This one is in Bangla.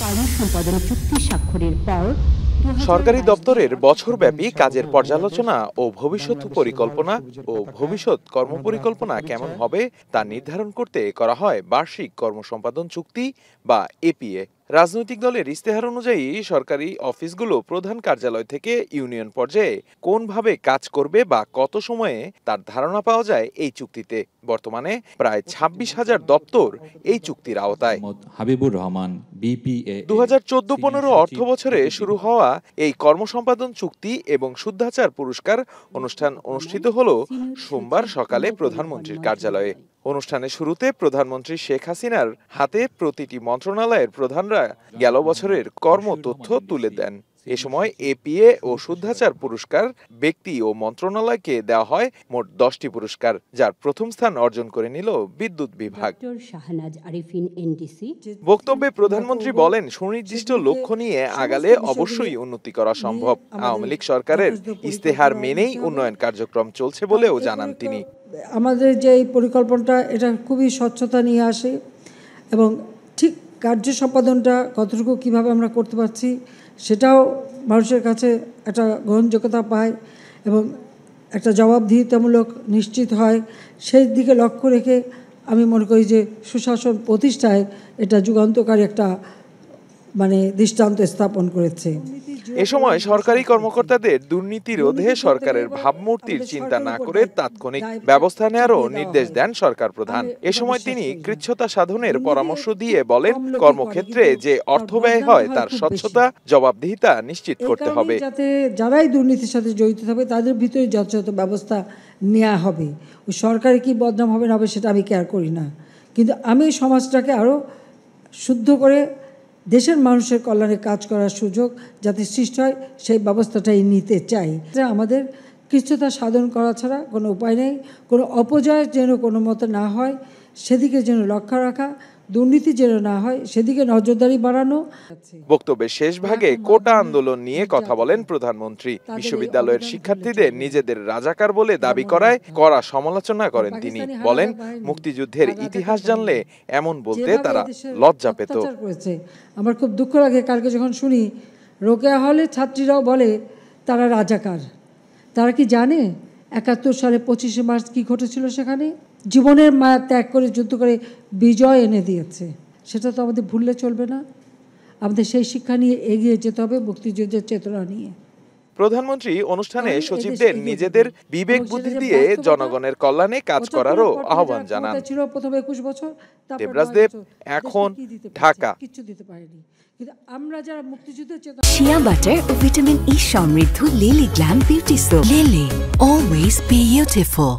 কর্ম সম্পাদন চুক্তি স্বাক্ষরের পর সরকারি দপ্তরের বছরব্যাপী কাজের পর্যালোচনা ও ভবিষ্যৎ পরিকল্পনা ও ভবিষ্যৎ কর্মপরিকল্পনা কেমন হবে তা নির্ধারণ করতে করা হয় বার্ষিক কর্মসম্পাদন চুক্তি বা এপিএ। রাজনৈতিক দলের ইস্তেহার অনুযায়ী সরকারি অফিসগুলো প্রধান কার্যালয় থেকে ইউনিয়ন পর্যায়ে কোনভাবে কাজ করবে বা কত সময়ে তার ধারণা পাওয়া যায় এই চুক্তিতে। বর্তমানে প্রায় ২৬,০০০ দপ্তর এই চুক্তির আওতায়। হাবিবুর রহমান, বিপিএ। ২০১৪-১৫ অর্থ বছরে শুরু হওয়া এই কর্মসম্পাদন চুক্তি এবং শুদ্ধাচার পুরস্কার অনুষ্ঠান অনুষ্ঠিত হল সোমবার সকালে প্রধানমন্ত্রীর কার্যালয়ে। অনুষ্ঠানের শুরুতে প্রধানমন্ত্রী শেখ হাসিনার হাতে প্রতিটি মন্ত্রণালয়ের প্রধানরা গেল বছরের কর্ম তথ্য তুলে দেন। এ সময় এপিএ ও শুদ্ধাচার পুরস্কার ব্যক্তি ও মন্ত্রণালয়কে দেওয়া হয় মোট 10টি পুরস্কার, যার প্রথম স্থান অর্জন করে নিল বিদ্যুৎ বিভাগ। বক্তব্যে প্রধানমন্ত্রী বলেন, সুনির্দিষ্ট লক্ষ্য নিয়ে আগালে অবশ্যই উন্নতি করা সম্ভব। আওয়ামী লীগ সরকারের ইস্তেহার মেনেই উন্নয়ন কার্যক্রম চলছে বলেও জানান তিনি। আমাদের যে এই পরিকল্পনাটা, এটা খুবই স্বচ্ছতা নিয়ে আসে এবং ঠিক কার্য সম্পাদনটা কতটুকু কিভাবে আমরা করতে পারছি সেটাও মানুষের কাছে একটা গ্রহণযোগ্যতা পায় এবং একটা জবাবদিহিতামূলক নিশ্চিত হয়। সেই দিকে লক্ষ্য রেখে আমি মনে করি যে সুশাসন প্রতিষ্ঠায় এটা যুগান্তকারী একটা দৃষ্টান্ত স্থাপন করেছে। এ সময় সরকারি কর্মকর্তাদের দুর্নীতি রোধে সরকারের ভাবমূর্তির চিন্তা না করে তাৎক্ষণিক ব্যবস্থা নেওয়ারও নির্দেশ দেন সরকার প্রধান। এ সময় তিনি কৃচ্ছ্রতা সাধনের পরামর্শ দিয়ে বলেন, কর্মক্ষেত্রে যে অর্থ ব্যয় হয় তার স্বচ্ছতা, জবাবদিহিতা নিশ্চিত করতে হবে। যাতে যারাই দুর্নীতির সাথে জড়িত থাকবে তাদের ভিতরে যথাযথ ব্যবস্থা নেওয়া হবে। ওই সরকারি কি বদনাম হবে না হবে সেটা আমি কেয়ার করি না, কিন্তু আমি সমাজটাকে আরও শুদ্ধ করে দেশের মানুষের কল্যাণে কাজ করার সুযোগ যাতে সৃষ্টি হয় সেই ব্যবস্থাটাই নিতে চাই। আমাদের কৃচ্ছ্রতা সাধন করা ছাড়া কোনো উপায় নেই। কোনো অপজয় যেন কোনো মতে না হয় সেদিকে যেন লক্ষ্য রাখা, দুর্নীতি যেন না হয় সেদিকে নজরদারি বাড়ানো। বক্তব্যের শেষ ভাগে কোটা আন্দোলন নিয়ে কথা বলেন প্রধানমন্ত্রী। বিশ্ববিদ্যালয়ের শিক্ষার্থীদের নিজেদের রাজাকার বলে দাবি করায় কড়া সমালোচনা করেন তিনি। বলেন, মুক্তিযুদ্ধের ইতিহাস জানলে এমন বলতে তারা লজ্জা পেত। আমার খুব দুঃখ লাগে কালকে যখন শুনি রোকেয়া হলে ছাত্রীরাও বলে তারা রাজাকার। তারা কি জানে ৭১ সালে ২৫শে মার্চ কি ঘটেছিল? সেখানে জীবনের মায়া ত্যাগ করে যুদ্ধ করে বিজয় এনে দিয়েছে। সেটা তো আমাদের ভুললে চলবে না। আমাদের সেই শিক্ষা নিয়ে এগিয়ে যেতে হবে, মুক্তিযুদ্ধের চেতনা নিয়ে। প্রধানমন্ত্রী অনুষ্ঠানে সচিবদের নিজেদের বিবেক বুদ্ধি দিয়ে জনগণের কল্যাণে কাজ করারও আহ্বান জানান। ছিল প্রথম ২১ বছর, দেবরাজ দেব, এখন, ঢাকা। কিছু দিতে পারেনি, কিন্তু আমরা যারা মুক্তিযুদ্ধের চেতনা। শিয়া বাটার ও ভিটামিন ই সমৃদ্ধ lily glam beauty soap. Lily, always beautiful.